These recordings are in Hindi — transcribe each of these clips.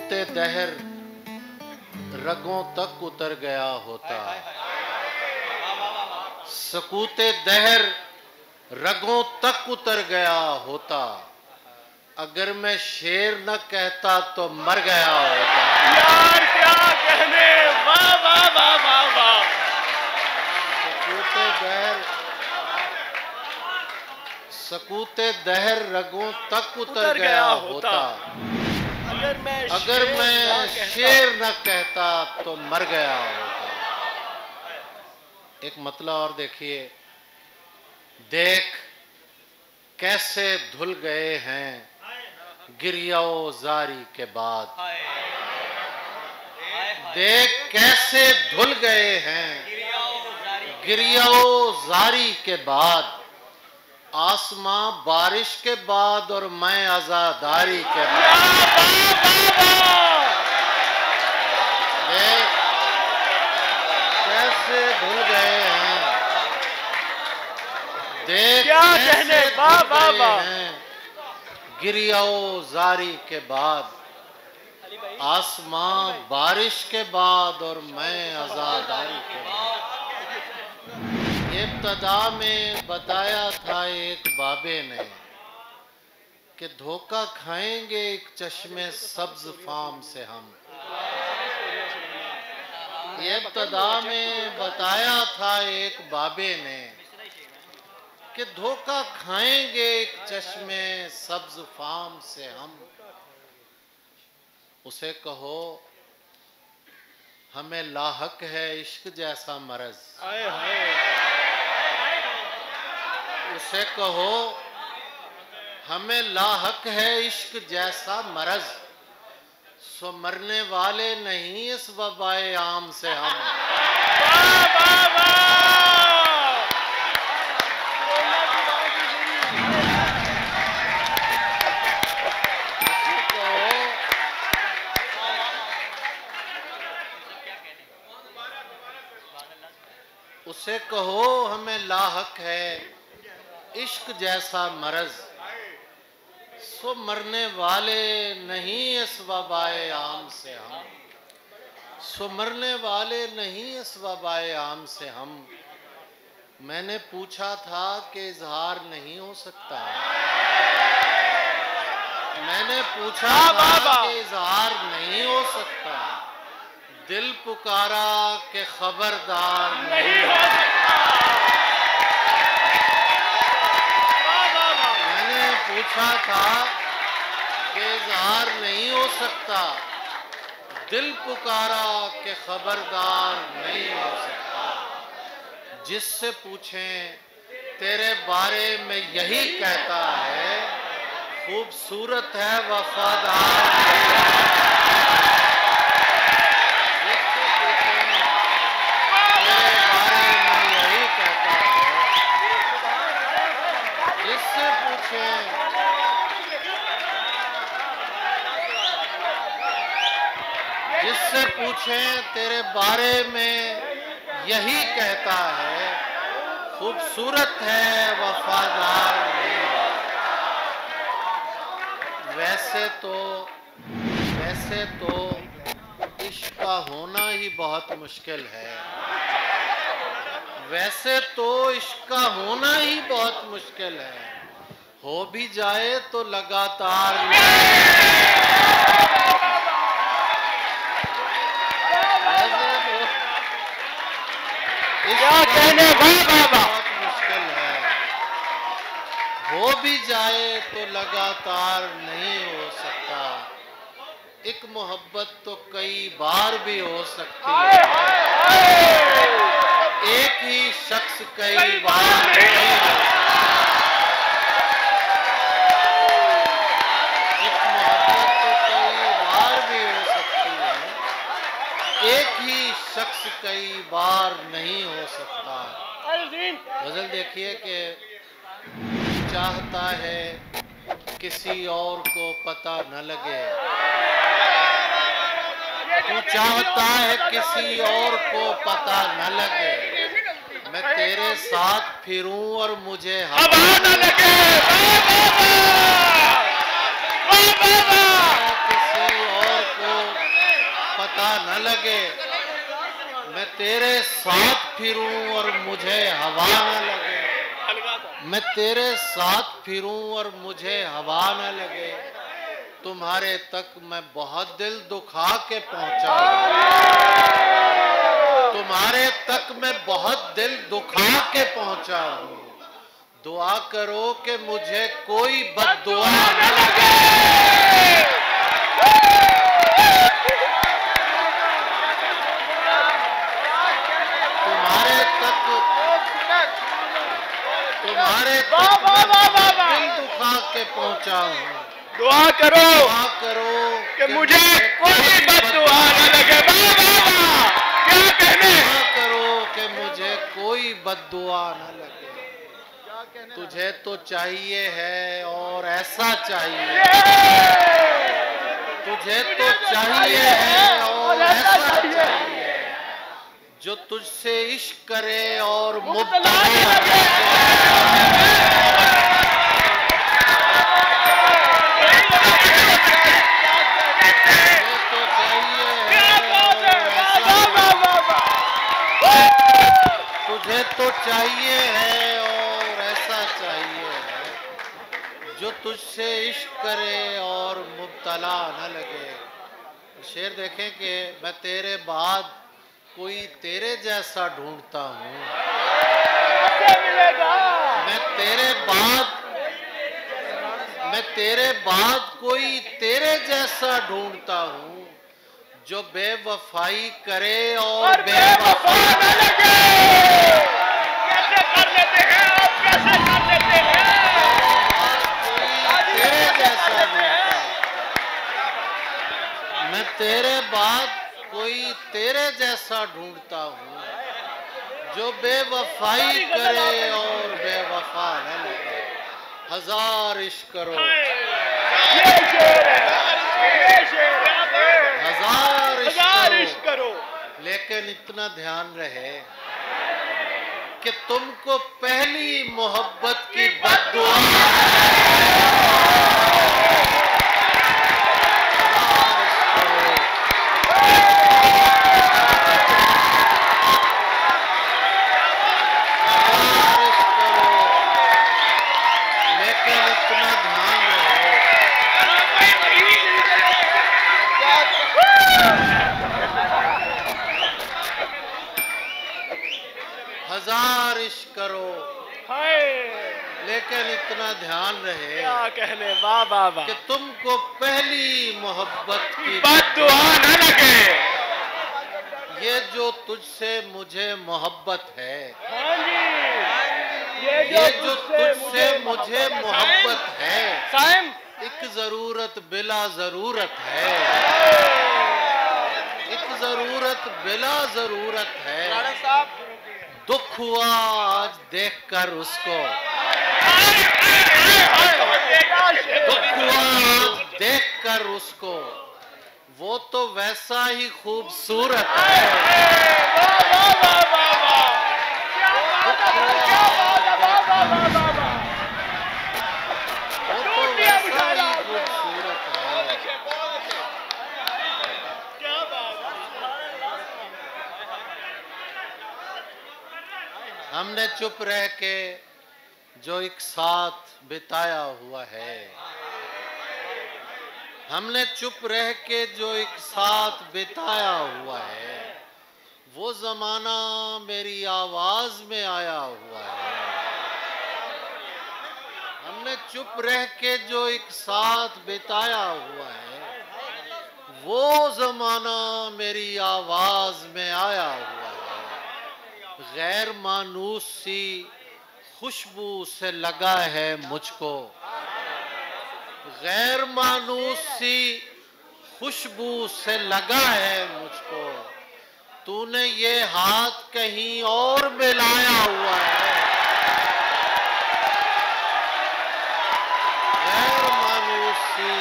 सकूते दहर रगों तक उतर गया होता, सकूते दहर रगों तक उतर गया होता, अगर मैं शेर न कहता तो मर गया होता। यार क्या कहने, वाह वाह वाह वाह वाह। सकूते दहर रगों तक उतर गया होता, अगर मैं शेर न कहता तो मर गया होता। एक मतलब और देखिए, देख कैसे धुल गए हैं गिरियाओ जारी के बाद, देख कैसे धुल गए हैं गिरियाओ जारी के बाद, आसमां बारिश के बाद और मैं आजादारी के बाद। देख कैसे धुल गए हैं, देख क्या कहने, वाह वाह वाह। गिरियाओ जारी के बाद, आसमां बारिश के बाद और मैं आजादारी के बाद। इब्तदा में बताया था एक बाबे ने कि धोखा खाएंगे एक चश्मे सब्ज फाम से हम। इब्तदा में बताया था एक बाबे ने कि धोखा खाएंगे एक चश्मे सब्ज फाम से हम। उसे कहो हमें लाहक है इश्क जैसा मरज, उसे कहो हमें लाहक है इश्क जैसा मरज, सो मरने वाले नहीं इस वबाए आम से हम। उसे कहो हमें लाहक है इश्क जैसा मरज, सो मरने वाले नहीं इस वबाए आम से हम, सो मरने वाले नहीं इस वबाए आम से हम। मैंने पूछा था कि इजहार नहीं हो सकता, मैंने पूछा था कि इजहार नहीं हो सकता, दिल पुकारा के खबरदार नहीं हो सकता। मैंने पूछा था कि इजहार नहीं हो सकता, दिल पुकारा के खबरदार नहीं हो सकता। जिससे पूछें तेरे बारे में यही कहता है, खूबसूरत है वफादार। जिससे पूछें तेरे बारे में यही कहता है, खूबसूरत है वफादार नहीं। वैसे तो इश्क का होना ही बहुत मुश्किल है, वैसे तो इश्क का होना ही बहुत मुश्किल है, हो भी जाए तो लगातार क्या कहने, बहुत मुश्किल है, हो भी जाए तो लगातार नहीं हो सकता। एक मोहब्बत तो कई बार भी हो सकती है, एक ही शख्स कई बार नहीं हो सकता। एक मोहब्बत तो कई बार भी हो सकती है, एक ही शख्स कई बार नहीं हो सकता। गजल देखिए कि चाहता है किसी और को पता न लगे, तू चाहता है किसी और को पता न लगे, मैं तेरे साथ फिरूं और मुझे हवा न लगे। किसी और को न लगे, मैं तेरे साथ फिरूं और मुझे हवा न लगे, मैं तेरे साथ फिरूं और मुझे हवा न लगे, तुम्हारे तक मैं बहुत दिल दुखा के पहुंचा हूं, तुम्हारे तक मैं बहुत दिल दुखा के पहुंचा हूं। दुआ करो कि मुझे कोई बद्दुआ न लगे, तुम्हारे तक मैं दिल दुखा के पहुंचा हूं। दुआ करो कि मुझे कोई बद्दुआ न लगे। क्या कहने? दुआ करो कि मुझे कोई बद्दुआ न लगे। तुझे तो चाहिए है और ऐसा चाहिए, तुझे तो चाहिए है और ऐसा चाहिए, जो तुझसे इश्क करे और मुब्तला रहे। तुझे तो चाहिए है और ऐसा चाहिए है, जो तुझसे इश्क करे और मुब्तला न लगे। शेर देखें कि मैं तेरे बाद कोई तेरे जैसा ढूंढता हूँ, मैं तेरे बाद कोई तेरे जैसा ढूंढता हूँ, जो बेवफाई करे और बेवफा न लगे। कैसे कर लेते हैं आप, कैसे कर लेते हैं? तेरे जैसा ढूंढता, मैं तेरे बाद कोई तेरे जैसा ढूंढता हूँ, जो बेवफाई करे और बेवफा न लगे। हजार इश्क करो, हजार इश्क करो, लेकिन इतना ध्यान रहे कि तुमको पहली मोहब्बत की बद्दुआ हजार इश्क करो, लेकिन इतना ध्यान रहे। क्या कहने? वाह वाह वाह। कि तुमको पहली मोहब्बत की बद्दुआ न लगे। ये जो तुझसे मुझे मोहब्बत है, हाँ जी, ये जो तुझसे मुझे मोहब्बत है, साइम एक जरूरत बिला जरूरत है, एक जरूरत बिला जरूरत है। दुख हुआ आज देखकर उसको, दुख हुआ आज देखकर उसको, वो तो वैसा ही खूबसूरत है। वो तो वैसा ही खूबसूरत है। हमने चुप रह के जो एक साथ बिताया हुआ है, हमने चुप रह के जो एक साथ बिताया हुआ है, वो जमाना मेरी आवाज में आया हुआ है। हमने चुप रह के जो एक साथ बिताया हुआ है, वो जमाना मेरी आवाज में आया हुआ है। गैर मानूस सी खुशबू से लगा है मुझको, गैर मानूस सी खुशबू से लगा है मुझको, तूने ये हाथ कहीं और मिलाया हुआ है। गैर मानूस सी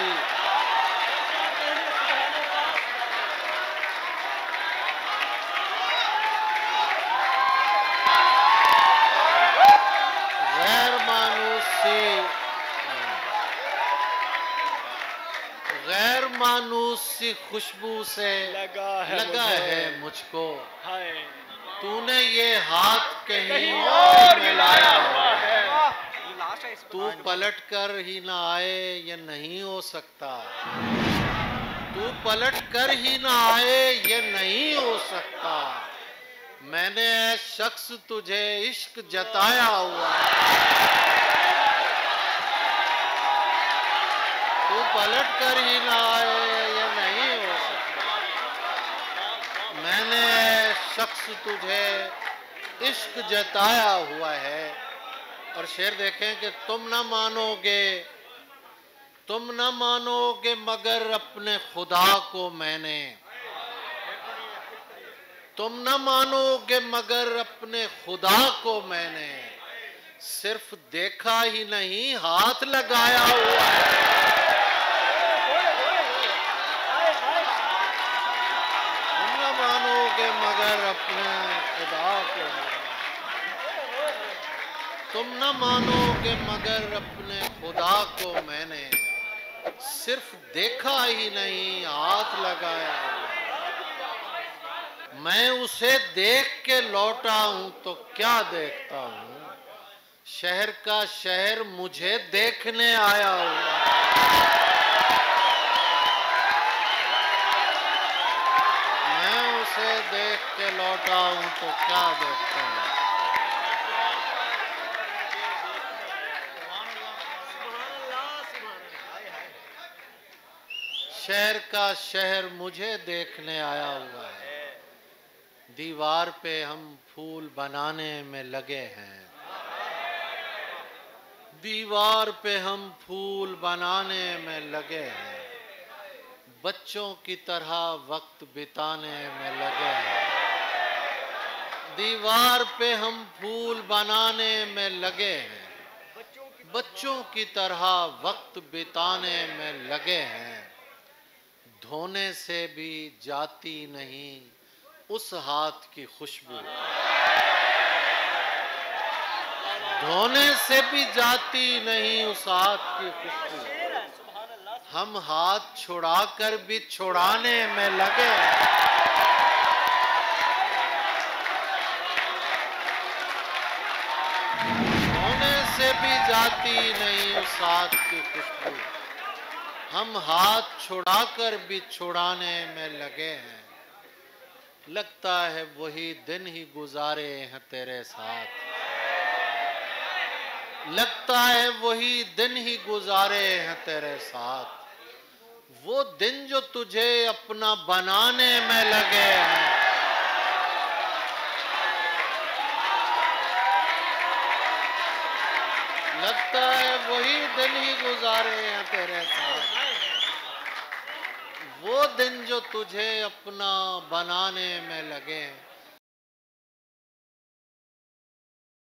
उसी खुशबू से लगा है मुझको। हाय तूने ये हाथ कहीं कहीं और और मिलाया हुआ है। तू पलट कर ही ना आए ये नहीं हो सकता। तू पलट कर ही ना आए ये नहीं हो सकता। मैंने ऐ शख्स तुझे इश्क जताया हुआ है। तू पलट कर ही ना आए ये नहीं हो सकता। मैंने ऐ शख्स तुझे इश्क जताया हुआ है। और शेर देखें कि तुम न मानोगे मगर अपने खुदा को मैंने। तुम न मानोगे मगर अपने खुदा को मैंने सिर्फ देखा ही नहीं हाथ लगाया हुआ है। तुम न मानोगे मगर अपने खुदा को मैंने। तुम न मानोगे मगर अपने खुदा को मैंने सिर्फ देखा ही नहीं हाथ लगाया हुआ। मैं उसे देख के लौटा हूं तो क्या देखता हूं, शहर का शहर मुझे देखने आया हुआ। मैं उसे देख के लौटा हूं तो क्या देखता हूं। शहर का शहर मुझे देखने आया हुआ है। दीवार पे हम फूल बनाने में लगे हैं। दीवार पे हम फूल बनाने में लगे हैं। बच्चों की तरह वक्त बिताने में लगे हैं। दीवार पे हम फूल बनाने में लगे हैं। बच्चों की तरह वक्त बिताने में लगे हैं। धोने से भी जाती नहीं उस हाथ की खुशबू। धोने से भी जाती नहीं उस हाथ की खुशबू। हम हाथ छुड़ाकर भी छुड़ाने में लगे हैं। धोने से भी जाती नहीं उस हाथ की खुशबू। हम हाथ छुड़ाकर भी छुड़ाने में लगे हैं। लगता है वही दिन ही गुजारे हैं तेरे साथ। लगता है वही दिन ही गुजारे हैं तेरे साथ। वो दिन जो तुझे अपना बनाने में लगे हैं। लगता है वही दिन ही गुजारे हैं तेरे साथ। वो दिन जो तुझे अपना बनाने में लगे हैं।